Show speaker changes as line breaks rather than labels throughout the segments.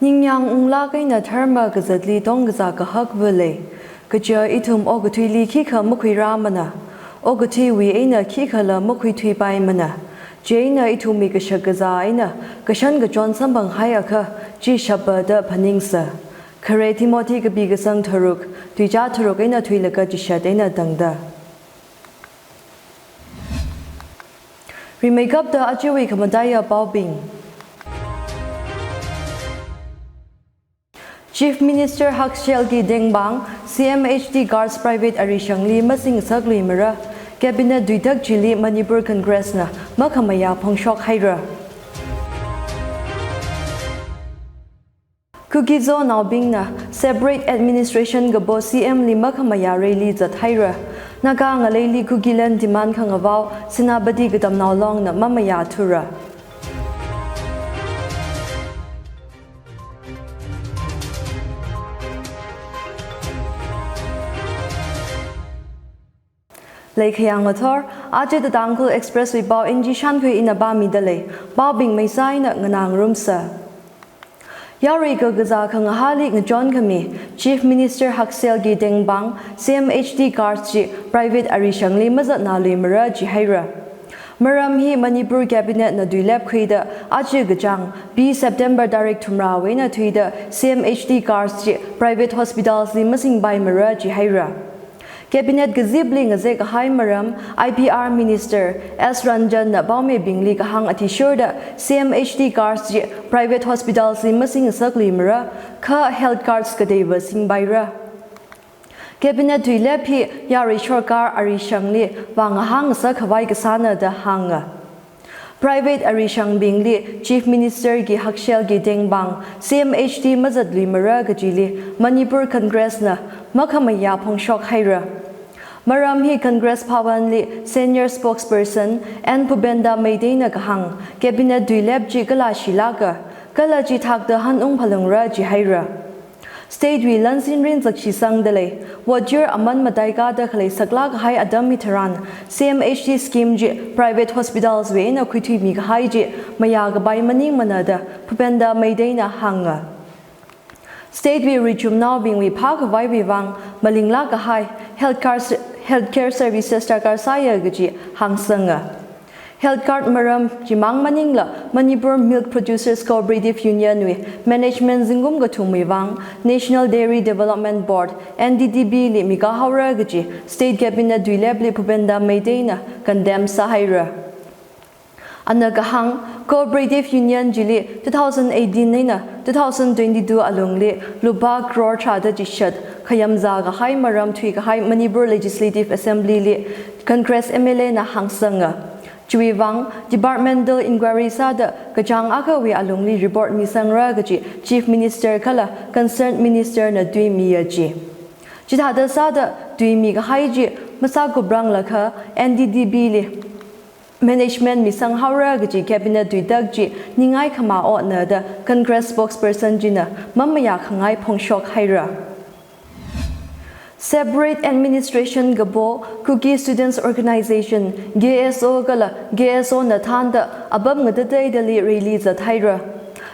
Ningyang ungla kaina tharma gazatli tonggaza kahak vele. Kaja itum ogatui li kika mukui ramana. Ogati wi aina kikala mukui tui pai mana. Jaina itumi kashagaza aina. Kashan gajon sambang hayaka. Ji shabada paningsa. Kare Timothy kabigasang taruk. Tuija taruk aina tuilaka jishad aina dangda. Remake up the ajiwi kamadaya baubing. Chief Minister Hakshelgi Dengbang, CMHD Guards Private Arishangli Masing Sagli Mira, Cabinet Duidak Jili Manipur Congress na Makamaya Pongshok Haira. Kukizo now being na separate administration gabo CM li Makamaya Rayli Zat Haira. Naga ngalayli Kugilan demand kangavaw sinabadi gadam now long na Mamaya Tura. Lake Yangator, Aje the Dangkul Expressway Bao Inji Shankui in a Bami Dele, Bobbing Mesai na Nganang Rumsa. Yari Gagaza Kangahali John Kami, Chief Minister Hakselgi Dengbang, CMHD Guards Private Arishangli Mazat Nali Mara Jihaira. Maram hi Manipur Cabinet na Duilep Kuida, Aje Gajang, B September Direct Tumrawe na Tuida, CMHD Guards Private Hospitals Limasing by Mara Jihaira. Cabinet Gazibli Ngazek Haimaram, IPR Minister S. Ranjan na Baume Bingli Kahang Atishurda, CMHD Guards Private Hospitals Limasing Sakli Mara, Ka Health Cards Kadeva Singbaira. Cabinet Duilepi Yari Shorkar Arishangli, Wangahang Sakawai Kasana da Hanga. Private Arishang Bingli, Chief Minister Gi Hakshel Gi Dengbang, CMHD Mazadli Mara Gajili, Manipur Congress na Makamaya Pongshok Haira. Maramhi Congress Pawanli, Senior Spokesperson, and Pubenda Maydena Kahang, Cabinet Duileb Ji Galashilaga, Galaji Tak the Hanung Palangra Jihaira. State we Lansin Rin Zakshi Sangdale, Wajir Aman Madaiga the Kale Saklag Hai Adam Mitaran, CMHD scheme J, private hospitals we in a Kutu Mighai J, Mayaga by Maning Manada, Pubenda Maydena Hanga. State we Richum now being we Park of Vivang, Malinglaga High, Healthcare Services Takarsaya Gaji, Hang Sanga. Health Card Maram, Jimang Maningla, Manipur Milk Producers Cooperative Union with Management Zingum Gatumivang, National Dairy Development Board, NDDB Li Mikahaura Gaji, State Cabinet Duilebli Pubenda Maydena, Condemn Sahira. Anagahang, Cooperative Union Jili, 2018 Nina, 2022 Alungli, Luba Crore Chada Jishad, Kayamzaga Hai Maram Twika Hai Manipur Legislative Assembly Li, Congress MLA na Hangsanga. Chuivang, Departmental Inquiry Sada, Kajang Akawi Alungli Report Misangra Gaji, Chief Minister Kala, Concerned Minister na Dui Miyaji. Jithada Sada, Dui Miga Haiji, Masago Brang Laka, NDDB Li. Management Misang Haura Gaji, Cabinet Duidagji, Ningai Kama Otna, the Congress Spokesperson Jina, Mamaya Kangai Pongshok Haira. Separate Administration Gabo, Kuki Students Organization, GSO Gala, GSO Natanda, Abam Ngadade Dali release at Hydra.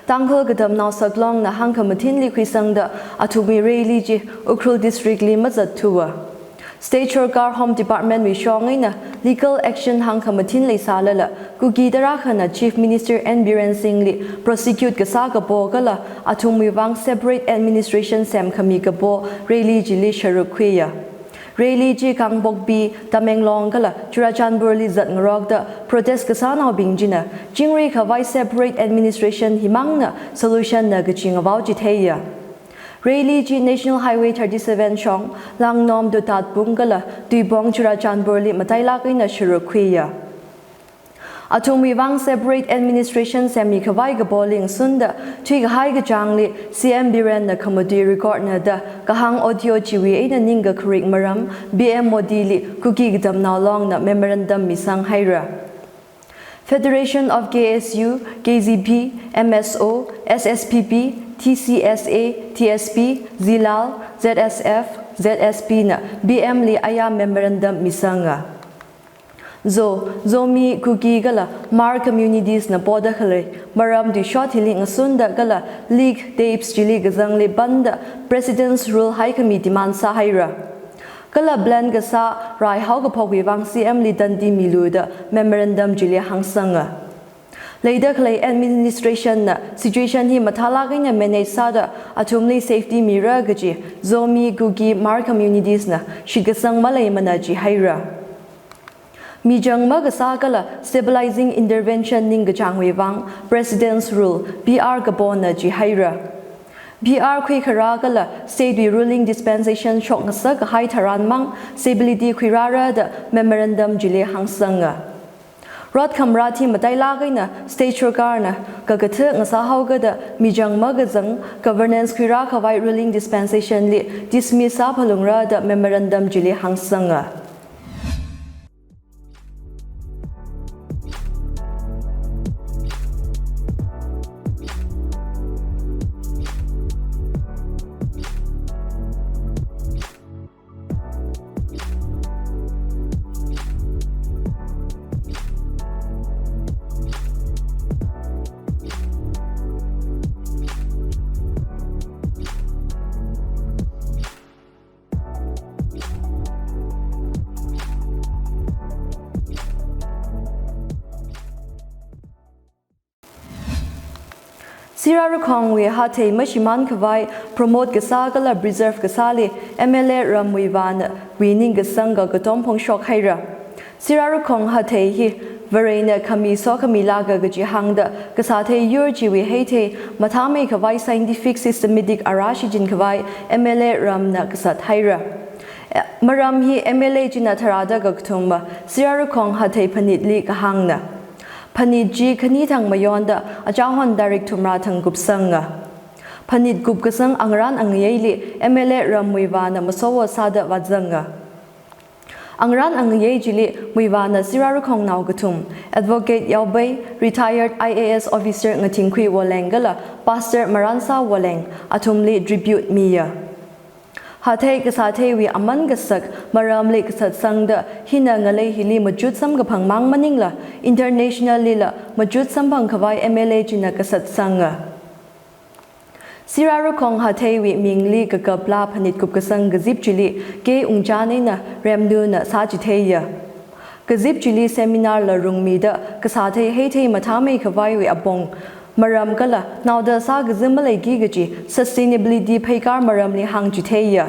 Tangho Gadam now Saglong na Hanka Matinli Kwisanga, Atumi Rayliji, Ukrul District Limazat Tua. State Shorkar Home Department Wishongina, Legal Action Hanka Matinli Salala, Kuki Darakana, Chief Minister N. Biren Singli, Prosecute Gasaga Bogala, Atumivang Separate Administration Sam Kamikabo, Rayliji Li Sharukwiya. Rayliji Kangbok B, Tamenglong Gala, Churajan Burli Zat Ngrogda, Protest Kasana Bingjina, Jingri Kawai Separate Administration Himangna, Solution Nagaching about Jiteya. Rayliji National Highway 37 Chong, Lang Nom Dutat Bungala, Duibong Churajan Burli Matailakina Shurukwiya. Atumivang Separate Administration Semi Kawai Gaboling Sunda, Twig Hai Gajangli, CM Biren na Kamudi Record na da, Kahang Audio Chiwi na Ninga Kurik Maram, BM Modili, Kuki Gdam na Long na Memorandum Misang Haira. Federation of KSU, KZP, MSO, SSPP, TCSA, TSP, Zilal, ZSF, ZSP na BM Li Aya Memorandum Misanga. zomi kuki gala mar communities na poda khale maram di shot hiling asunda gala league tapes jili gazang le banda president's rule high committee man sa haira kala blan ga sa rai hau ga phogwi wang cm li dan di milu da memorandum jili hangsanga later clay administration na situation hi mathala ga na manage sa da atumli safety mirror gaji zomi gugi mar communities na shigasang malay manaji haira Mijang magasakala stabilizing intervention ning gachangwe wang president's rule BR gabona ji haira BR khui kharagala state ruling dispensation shok ngasa ka hai tharan mang stability khirara da memorandum jile hangsanga rod khamrati matai lagaina state sarkar na kagathe ngasa hauga da mijang magazang governance khira khawai ruling dispensation li dismiss sa phalungra da memorandum jile hangsanga Sirarukong we hate mashiman kawai promote gasagala preserve gasali MLA Ramwivan winning gasanga gatompong shok haira Sirarukong hate hi Verena kami so kami laga gaji hangda gasate yurji we hate matame kawai scientific systematic arashijin kawai MLA Ramna gasat haira Maram hi MLA jina tharada gaktumba Sirarukong hate panitli kahangna Panit ji kani thang mayonda achahon direct tumra thang gupsanga Panit gup kasang angran angyeli MLA Ramwiwana masowa sada wadzanga Angran angyei jili muiwana Sirarukong naw gatum advocate Yaubay retired IAS officer ngatingkhui walengala pastor Maransa waleng atumli tribute miya Hatay kasatay wi aman gasak maramli kasat sangda hina ngalay hili majud sam gapang mang maningla international lila majud sampang kawai MLA jina kasat sanga Sirarukong hatay wi mingli gagabla panit kup kasang gazip jili ke ungjane na remdu na sajiteya gazip jili seminar la rungmida kasatay haytay matame kawai wi abong Maram kala nauda sa gazimbalay gigaji sustainability paykar maram li hang jiteya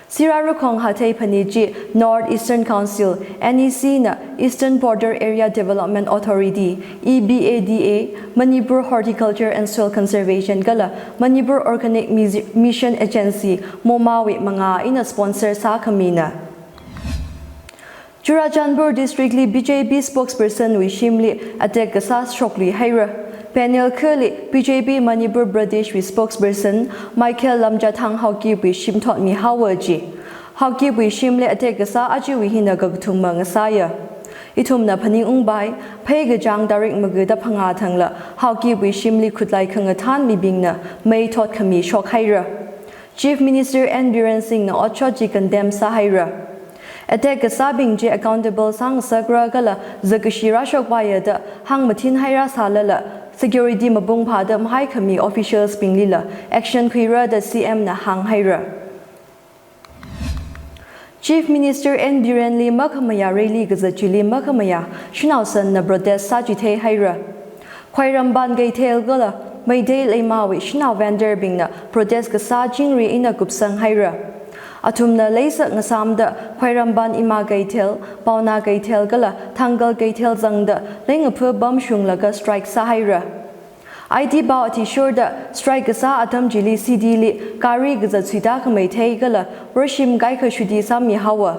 Sirarukong hatay paniji Northeastern Council NEC na Eastern Border Area Development Authority EBADA Manipur Horticulture and Soil Conservation kala Manipur Organic Mission Agency momawi mga ina sponsor sa kamina Churachandpur District li BJP spokesperson Wishimli atek gasas shokli haira Panel Curly, BJP Manipur Pradesh with spokesperson Michael Lamjathang Hauki with Shimthot Mi Hawaji. Hauki with Shimle Ategasa Aji Wihina Gagtumma Ngasaya. Itumna Paning Ungbai, Pegajang Darik Maguda Pangatangla, Hauki with Shimli Kutlai Kangatan Mibingna, May Tot Kami Shok Haira. Chief Minister N. Biren Singh na Ochoji condemn Sahira. Atek sabing je accountable sang sagra gala zakashira shokwaya da hang matin haira salala security mabung padam high kami officials pinglila action khira da CM na hang haira Chief Minister N. Biren Li Makamaya Rally Gazachili Makamaya Shinausan na protest sajite haira Khwairamban Gaitel gala Mayday Laimawi Shinau Vanderbing na protest gasa jingri ina gupsang haira Atumna laysak ngasamda Khwairamban ima gaitel pauna gaitel gala thangal gaitel zangda lengapu bam shunglaga strike sahaira IT ba ati shorda strike sa atam jili CD li kari gaza chuida khamai thei gala worship gai kha shudi sami hawa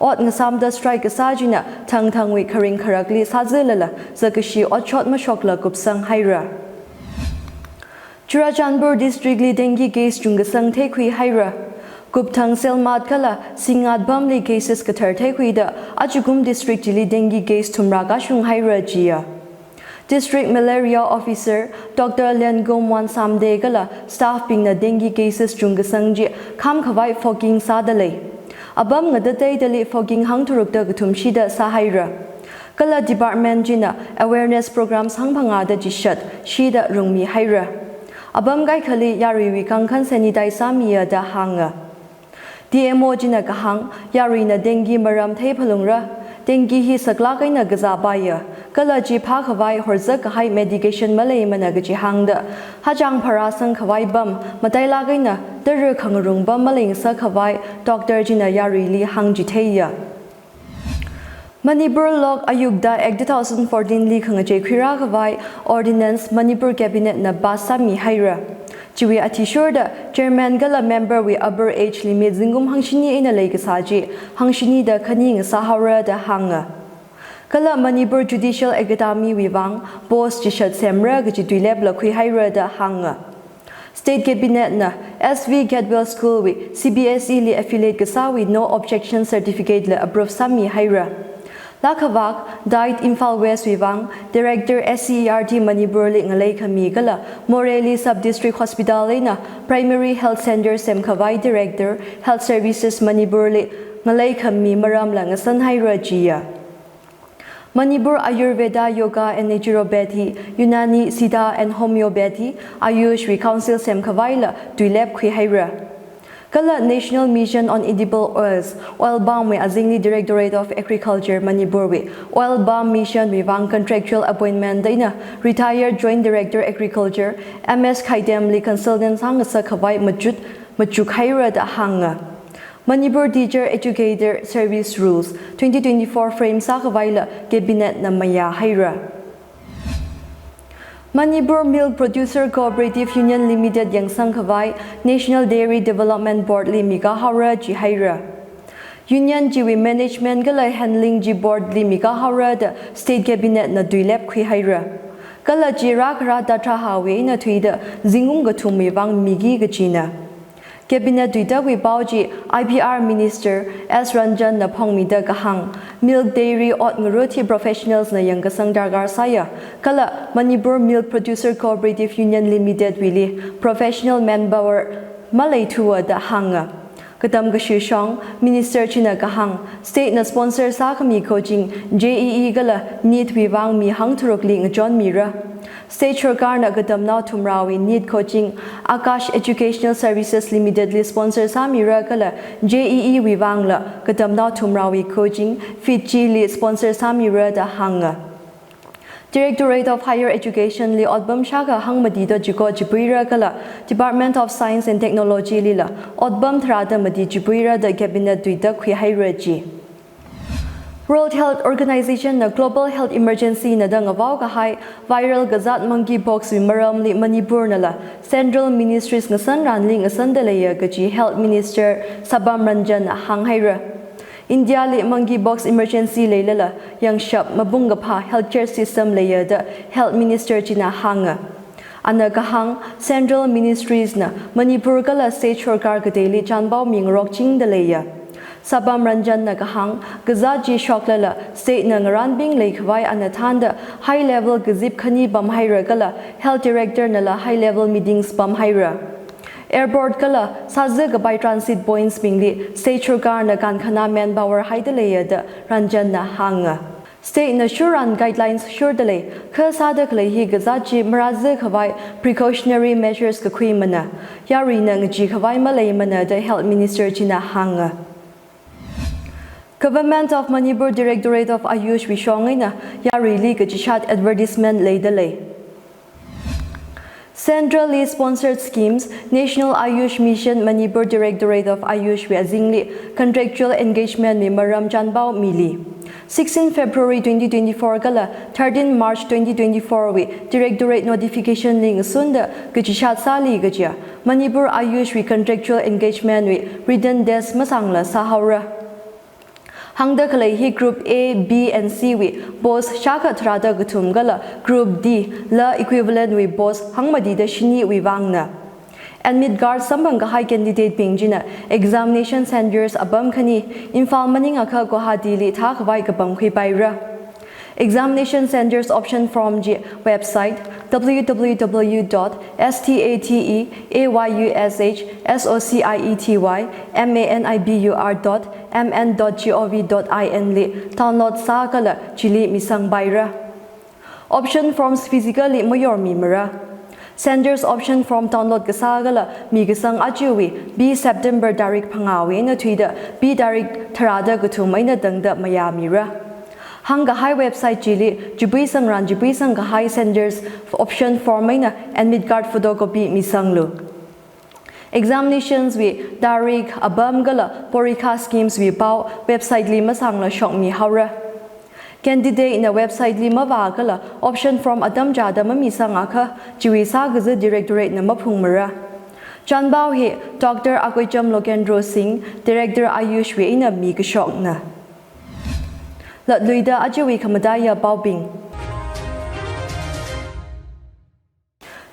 ot ngasamda strike sa jina thangwi kharing kharakli sajelala zakashi ochot ma shokla kupsang haira Churachandpur district li dengue case chungasang thekhui haira Guptang Selmat kala singat bamli cases kathar thekuida Achugum district jili dengue case tumraga shung haira jia District Malaria Officer Dr. Lengom Wan Samde kala staff ping na dengue cases chungasang ji kham khawai foking sadale abam ngada tay dali fogging hang turuk da gutum shida sahaira kala department jina awareness programs hang phanga da jishat shida rungmi haira abam gai khali yari wi kangkhan sanitize samia da hanga DMO jina ka hang yari na dengue maram thai phalungra dengue hi sakla kaina gaza baya kala ji pha khawai horza ka hai medication malai mana ga ji hangda hajang phara sang khawai bam matai la kaina der khangrung bam maling sa khawai doctor jina yari li hang ji theya Manipur Lok Ayugda Act 2014 li khanga je khira khawai ordinance Manipur cabinet na basami haira Chiwi Atishur da chairman gala member we upper age limit zingum hangshini ina lei saji hangshini da khaning sahara da hanga kala Manipur Judicial Academy wiwang boss jishat semra gi duileb la khui haira da hanga State Cabinet na SV Gadwell School we CBSE li affiliate gasawi no objection certificate la approve sami haira Lakhavak died Imphal West Wivang, Director SCERT Manipur Lik Ngalay Kami Gala, Moreli Sub-District Hospital Lena, Primary Health Center Semkhavai Director, Health Services Manipur Lik Ngalay Kami Maram Lang Sanhai Rajia. Manipur Ayurveda Yoga and Naturopathy, Unani Siddha and Homeopathy, Ayush We Council Semkhavai La, Duileb Kwihaira. Kala National Mission on Edible Oils, Oil Balm we Azingli Directorate of Agriculture Manipur we Oil Balm Mission we Wang Contractual Appointment Daina Retired Joint Director Agriculture MS Khaidem Li Consultants Hanga sa Khawai Machuk Haira da Hanga Manipur Teacher Educator Service Rules 2024 Frame sa Khawai Cabinet na Maya Haira Manipur Milk Producer Cooperative Union Limited Yang Sangkhawai National Dairy Development Board Limika Haura Jihaira Union Jiwi Management Gala Handling Ji Board Limika Haura the State Cabinet na Duilep Kwihaira Kala Jirak Rata Trahawe na Tuida Zingum Gatumi Wang Migi Gachina Cabinet Duida we Bauji IPR Minister S Ranjan na Pongmida Gahang Milk Dairy Ot Nguruti Professionals na Yang Kasang Dargar Saya Kala Manipur Milk Producer Cooperative Union Limited Wili Professional Manpower Malay Tua da Hanga Katam Gashishong Minister China Gahang State na sponsor sa kami coaching JEE Gala Need Wiwang Mi Hang Turukling John Mira State Sarkar na Gadam na Tumrawi Need Coaching Akash Educational Services Limited li sponsor sa Mira Kala JEE Wiwang la Gadam na Tumrawi Coaching Fiji li sponsor sa Mira da Hanga Directorate of Higher Education li Odbam Shaka Hang Madida Jiko Jibuira Kala Department of Science and Technology li la Odbam Thrada Madi Jibuira da Cabinet Duida Kwihairaji World Health Organization na Global Health Emergency na dang awaw kahai viral gazat monkeypox maram li Manipur na la Central Ministries ngasan ranling asan dalaya gaji Health Minister Sabam Ranjan hanghaira India li monkeypox emergency leilala yang shap mabungapha healthcare system laya da Health Minister China hanga Ana kahang Central Ministries na Manipur kala State Sarkar gadeli chanbao mingrok ching dalaya Sabam Ranjan na kahang gazaji shoklala state na ngaran bing leikhwai anathanda high level gazip khani bam haira kala health director nala high level meetings bam haira airport kala sajja gabai transit points bingli state sarkar na kan khana manpower haidaleya da Ranjan na hanga State na shuran guidelines sure dale khasada khle hi gazaji maraze khawai precautionary measures ka khui mana yari na ngaji khawai malai mana da health minister china hanga Government of Manipur Directorate of Ayush Wishongina Yari Li Gajishat advertisement Laydale Centrally sponsored schemes National Ayush Mission Manipur Directorate of Ayush Azingli Contractual Engagement Memorandum Janbao Mili 16 February 2024 Gala 13 March 2024 we Directorate Notification Ling Sunda Gajishat Sali Gajia Manipur Ayush Contractual Engagement we Written Des Masangla Sahara Hangda Kalehi Group A, B, and C we boss Shaka Trada Gutum Gala Group D La equivalent we boss Hangmadi da Shini we Wangna and Midgard Sambanga High Candidate Pingjina Examination Centers Abam Khani Infal Maning Aka Guwahati li Thak Vai Kabam Khi Paira Examination centers option from G website www.stateayussociety.manibur.mn.gov.in download sakala chili misang baira. Option forms physically mayor mimara. Senders option from download gasagala migasang ajuwi B September darik pangawi na tuida B darik tarada gutumay na dangda mayamira. Hanga high website jili jibui sang high senders option formay na admit card photocopy misanglu. Examinations we darik abam gala porika schemes we pau website lima sangla shok mi haura. Candidate in a website lima vakala option from adam jada mamisangaka jiwisa gaza directorate na mapungmara. Chanbao he Dr. Akoicham Lokendro Singh Director Ayush we in a migashok na. Lat luida ajawi kamadaya baubing.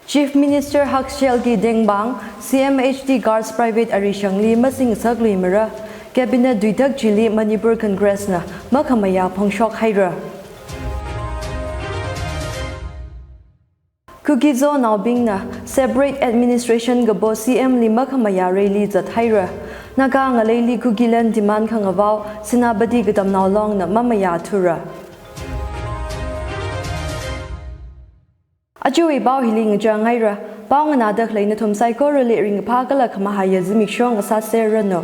Chief Minister Hakshelgi Dengbang CMHD Guards Private Arishang Lima Singh Saglimara Cabinet Duidak Jili Manipur Congress na makamaya pongshok haira. Kukizo Naubing na separate administration gabo CM Lima kamaya rally zat haira. Naga ngalayli kugilan demand kangavaw sinabadi gadam naulong na mamaya tura. Ajuwi bao hiling jang haira. Bao nganadak lay na tumsay ko rali ring pagala kamahaya zimikshong asasera no.